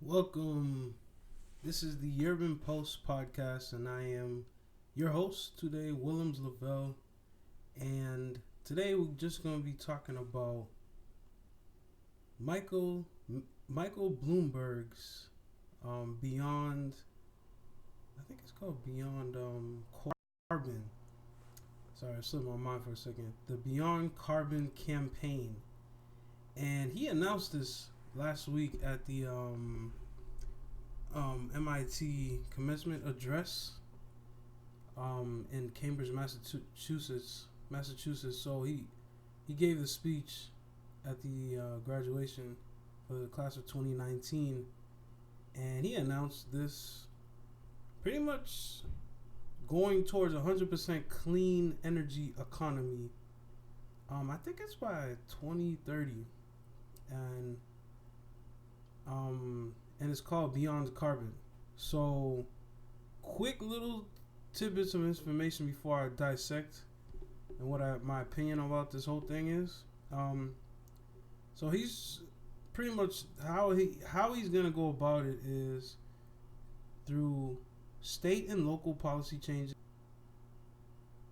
Welcome. This is the Urban Post podcast, and I am your host today, Willems Lavelle. And today we're just going to be talking about Michael Michael Bloomberg's Beyond. I think it's called Beyond Carbon. Sorry, I slipped my mind for a second. The Beyond Carbon campaign, and he announced this last week at the MIT commencement address in Cambridge, Massachusetts. So he gave the speech at the graduation for the class of 2019, and he announced this pretty much going towards 100% clean energy economy. I think it's by 2030, and and it's called Beyond Carbon. So, quick little tidbits of information before I dissect and my opinion about this whole thing is. So he's pretty much how he's gonna go about it is through state and local policy changes,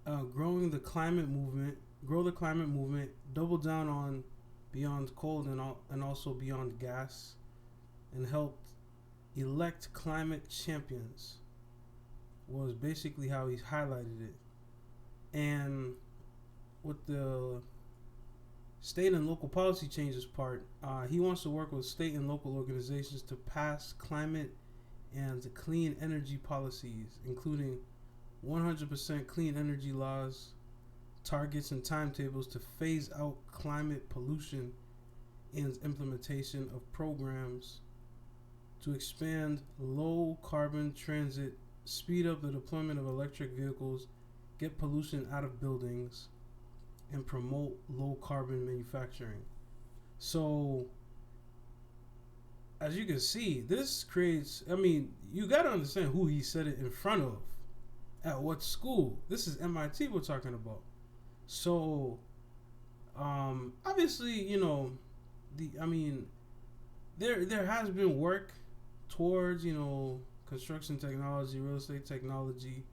grow the climate movement, double down on beyond coal and also beyond gas, and helped elect climate champions was basically how he highlighted it. And with the state and local policy changes part, he wants to work with state and local organizations to pass climate and clean energy policies, including 100% clean energy laws, targets, and timetables to phase out climate pollution, and implementation of programs to expand low carbon transit, speed up the deployment of electric vehicles, get pollution out of buildings, and promote low carbon manufacturing. So, as you can see, this creates, you got to understand who he said it in front of, at what school. This is MIT we're talking about. So, obviously, there has been work towards, construction technology, real estate technology,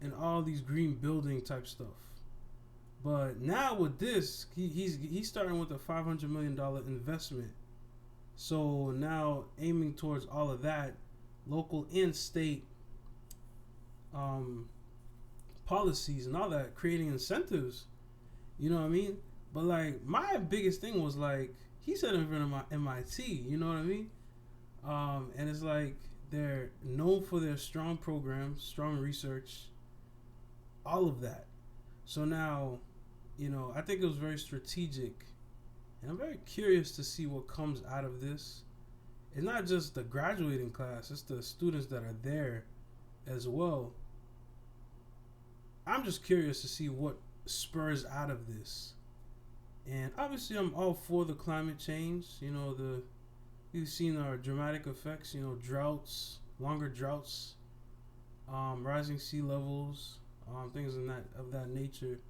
and all these green building type stuff. But now with this, he's starting with a $500 million investment. So now aiming towards all of that, local and state policies and all that, creating incentives. You know what I mean? But like my biggest thing was like he said in front of my MIT. You know what I mean? And it's like they're known for their strong programs, strong research, all of that. So now, I think it was very strategic, and I'm very curious to see what comes out of this. It's not just the graduating class; it's the students that are there as well. I'm just curious to see what spurs out of this. And obviously, I'm all for the climate change. We've seen our dramatic effects. Droughts, longer droughts, rising sea levels, things of that nature.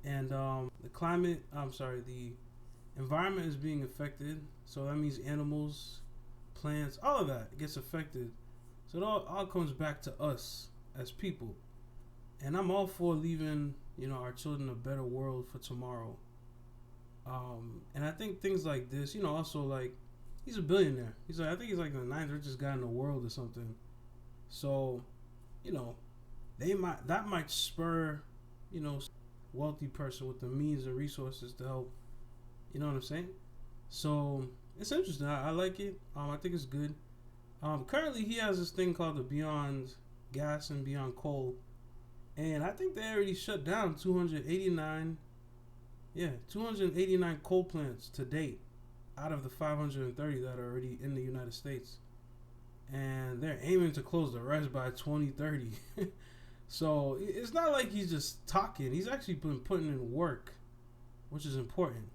And the environment is being affected. So that means animals, plants, all of that gets affected. So it all comes back to us as people. And I'm all for leaving, our children a better world for tomorrow. And I think things like this, also like he's a billionaire. I think he's like the ninth richest guy in the world or something. So, that might spur, wealthy person with the means and resources to help. You know what I'm saying? So it's interesting. I like it. I think it's good. Currently he has this thing called the Beyond Gas and Beyond Coal, and I think they already shut down 289 coal plants to date out of the 530 that are already in the United States. And they're aiming to close the rest by 2030. So it's not like he's just talking. He's actually been putting in work, which is important.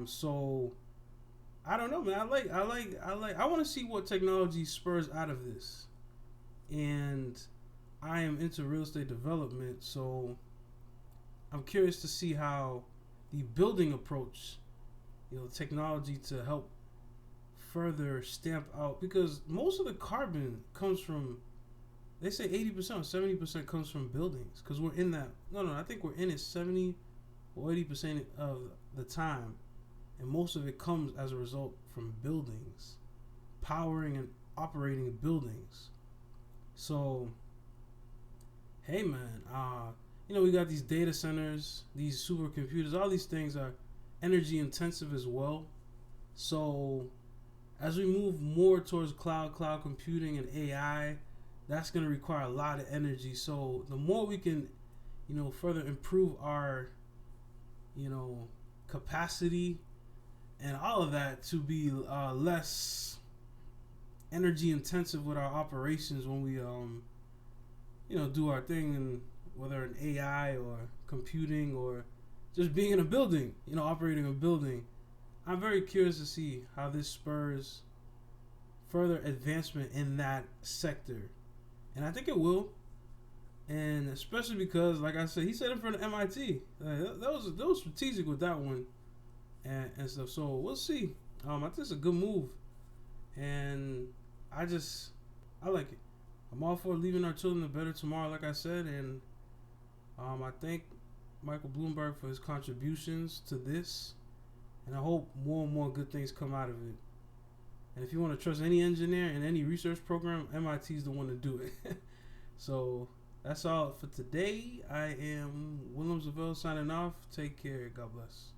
So I don't know, man. I want to see what technology spurs out of this. And I am into real estate development, so I'm curious to see how the building approach, technology to help further stamp out, because most of the carbon comes from, they say 80% or 70% comes from buildings, because we're in that. No, I think we're in it 70 or 80% of the time, and most of it comes as a result from buildings, powering and operating buildings. So, hey man, we got these data centers, these supercomputers, all these things are energy intensive as well. So, as we move more towards cloud computing and AI, that's going to require a lot of energy. So, the more we can, further improve our, capacity and all of that to be less energy intensive with our operations when we, do our thing, and whether in AI or computing or just being in a building, operating a building. I'm very curious to see how this spurs further advancement in that sector. And I think it will. And especially because, like I said, he said it for the MIT. That was strategic with that one and stuff. So we'll see. I think it's a good move. And I like it. I'm all for leaving our children a better tomorrow, like I said. And I thank Michael Bloomberg for his contributions to this. And I hope more and more good things come out of it. And if you want to trust any engineer in any research program, MIT is the one to do it. So that's all for today. I am Willem Zavell signing off. Take care. God bless.